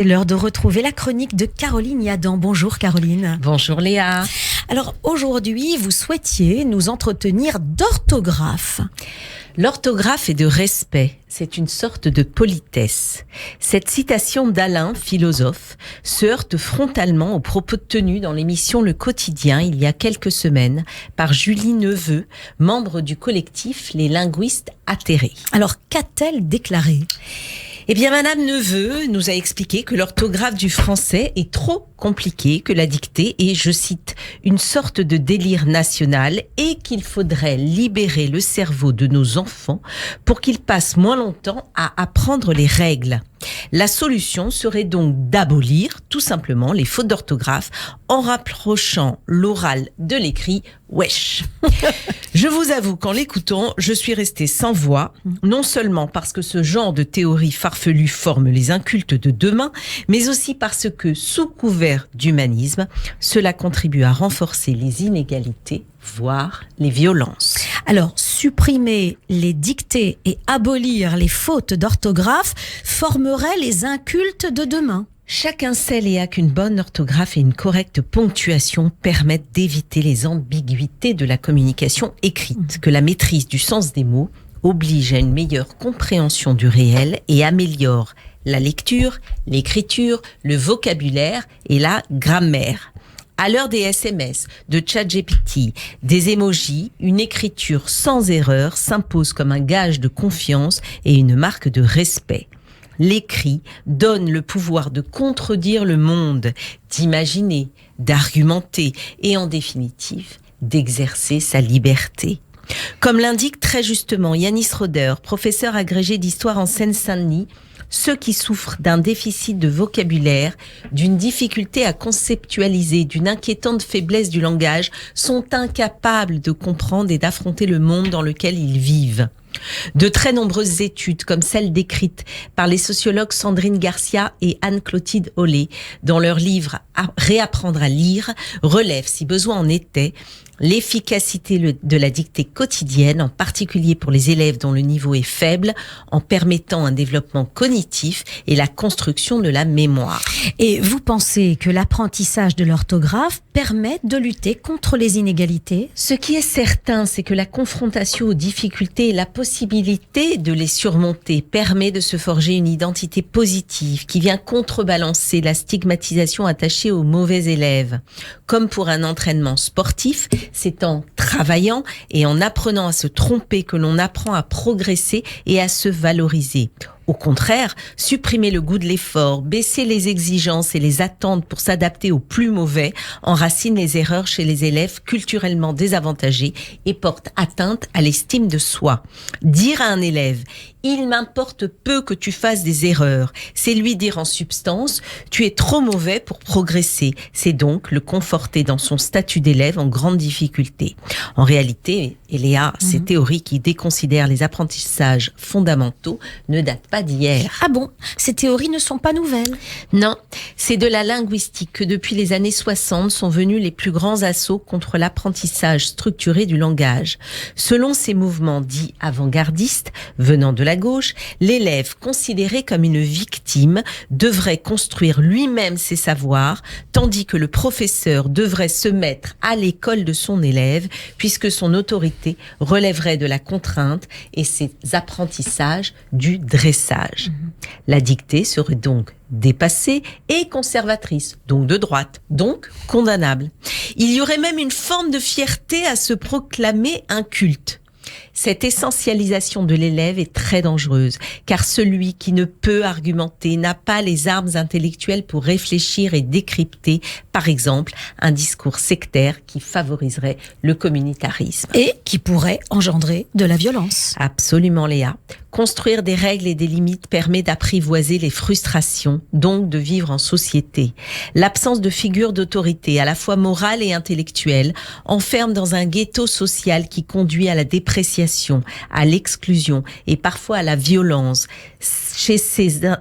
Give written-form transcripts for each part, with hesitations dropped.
C'est l'heure de retrouver la chronique de Caroline Yadan. Bonjour Caroline. Bonjour Léa. Alors aujourd'hui, vous souhaitiez nous entretenir d'orthographe. L'orthographe est de respect, c'est une sorte de politesse. Cette citation d'Alain, philosophe, se heurte frontalement aux propos tenus dans l'émission Le Quotidien il y a quelques semaines par Julie Neveu, membre du collectif Les Linguistes Atterrés. Alors qu'a-t-elle déclaré ? Eh bien, Madame Neveu nous a expliqué que l'orthographe du français est trop compliquée, que la dictée est, je cite, une sorte de délire national et qu'il faudrait libérer le cerveau de nos enfants pour qu'ils passent moins longtemps à apprendre les règles. La solution serait donc d'abolir tout simplement les fautes d'orthographe en rapprochant l'oral de l'écrit. Wesh. Je vous avoue qu'en l'écoutant, je suis restée sans voix, non seulement parce que ce genre de théorie farfelue forme les incultes de demain, mais aussi parce que, sous couvert d'humanisme, cela contribue à renforcer les inégalités, voire les violences. Alors, supprimer les dictées et abolir les fautes d'orthographe formerait les incultes de demain. Chacun sait, Léa, qu'une bonne orthographe et une correcte ponctuation permettent d'éviter les ambiguïtés de la communication écrite, que la maîtrise du sens des mots oblige à une meilleure compréhension du réel et améliore la lecture, l'écriture, le vocabulaire et la grammaire. À l'heure des SMS, de ChatGPT, des emojis, une écriture sans erreur s'impose comme un gage de confiance et une marque de respect. L'écrit donne le pouvoir de contredire le monde, d'imaginer, d'argumenter et en définitive, d'exercer sa liberté. Comme l'indique très justement Yanis Roder, professeur agrégé d'histoire en Seine-Saint-Denis, ceux qui souffrent d'un déficit de vocabulaire, d'une difficulté à conceptualiser, d'une inquiétante faiblesse du langage, sont incapables de comprendre et d'affronter le monde dans lequel ils vivent. De très nombreuses études, comme celle décrite par les sociologues Sandrine Garcia et Anne-Clotilde Hollet, dans leur livre « Réapprendre à lire », relèvent, si besoin en était, l'efficacité de la dictée quotidienne, en particulier pour les élèves dont le niveau est faible, en permettant un développement cognitif et la construction de la mémoire. Et vous pensez que l'apprentissage de l'orthographe permet de lutter contre les inégalités ? Ce qui est certain, c'est que la confrontation aux difficultés et la possibilité de les surmonter permet de se forger une identité positive qui vient contrebalancer la stigmatisation attachée aux mauvais élèves. Comme pour un entraînement sportif, c'est en travaillant et en apprenant à se tromper que l'on apprend à progresser et à se valoriser. Au contraire, supprimer le goût de l'effort, baisser les exigences et les attentes pour s'adapter aux plus mauvais enracine les erreurs chez les élèves culturellement désavantagés et porte atteinte à l'estime de soi. Dire à un élève « il m'importe peu que tu fasses des erreurs », c'est lui dire en substance « tu es trop mauvais pour progresser ». C'est donc le conforter dans son statut d'élève en grande difficulté. En réalité, Léa, ces théories qui déconsidèrent les apprentissages fondamentaux ne datent pas d'hier. Ah bon ? Ces théories ne sont pas nouvelles ? Non, c'est de la linguistique que depuis les années 60 sont venus les plus grands assauts contre l'apprentissage structuré du langage. Selon ces mouvements dits avant-gardistes, venant de la gauche, l'élève considéré comme une victime devrait construire lui-même ses savoirs, tandis que le professeur devrait se mettre à l'école de son élève, puisque son autorité relèverait de la contrainte et ses apprentissages du dressage. La dictée serait donc dépassée et conservatrice, donc de droite, donc condamnable. Il y aurait même une forme de fierté à se proclamer inculte. Cette essentialisation de l'élève est très dangereuse, car celui qui ne peut argumenter n'a pas les armes intellectuelles pour réfléchir et décrypter, par exemple, un discours sectaire qui favoriserait le communautarisme. Et qui pourrait engendrer de la violence. Absolument, Léa. Construire des règles et des limites permet d'apprivoiser les frustrations, donc de vivre en société. L'absence de figure d'autorité, à la fois morale et intellectuelle, enferme dans un ghetto social qui conduit à la dépréciation, à l'exclusion et parfois à la violence chez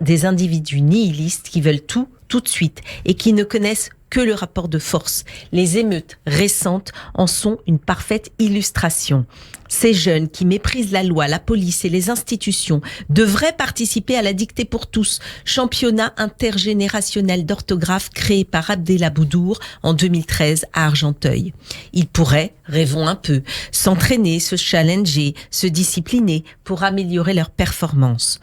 des individus nihilistes qui veulent tout de suite et qui ne connaissent que le rapport de force. Les émeutes récentes en sont une parfaite illustration. Ces jeunes qui méprisent la loi, la police et les institutions devraient participer à la dictée pour tous, championnat intergénérationnel d'orthographe créé par Abdellah Boudour en 2013 à Argenteuil. Ils pourraient, rêvons un peu, s'entraîner, se challenger, se discipliner pour améliorer leur performance.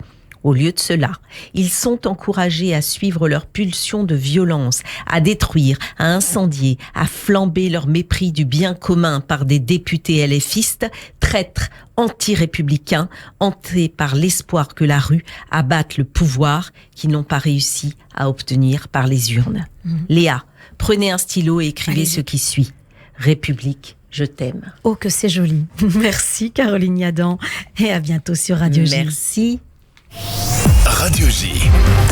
Au lieu de cela, ils sont encouragés à suivre leur pulsion de violence, à détruire, à incendier, à flamber leur mépris du bien commun par des députés LFistes, traîtres, anti-républicains, hantés par l'espoir que la rue abatte le pouvoir qu'ils n'ont pas réussi à obtenir par les urnes. Léa, prenez un stylo et écrivez ce qui suit. République, je t'aime. Oh, que c'est joli. Merci Caroline Yadan et à bientôt sur Radio J. Merci. Radio J.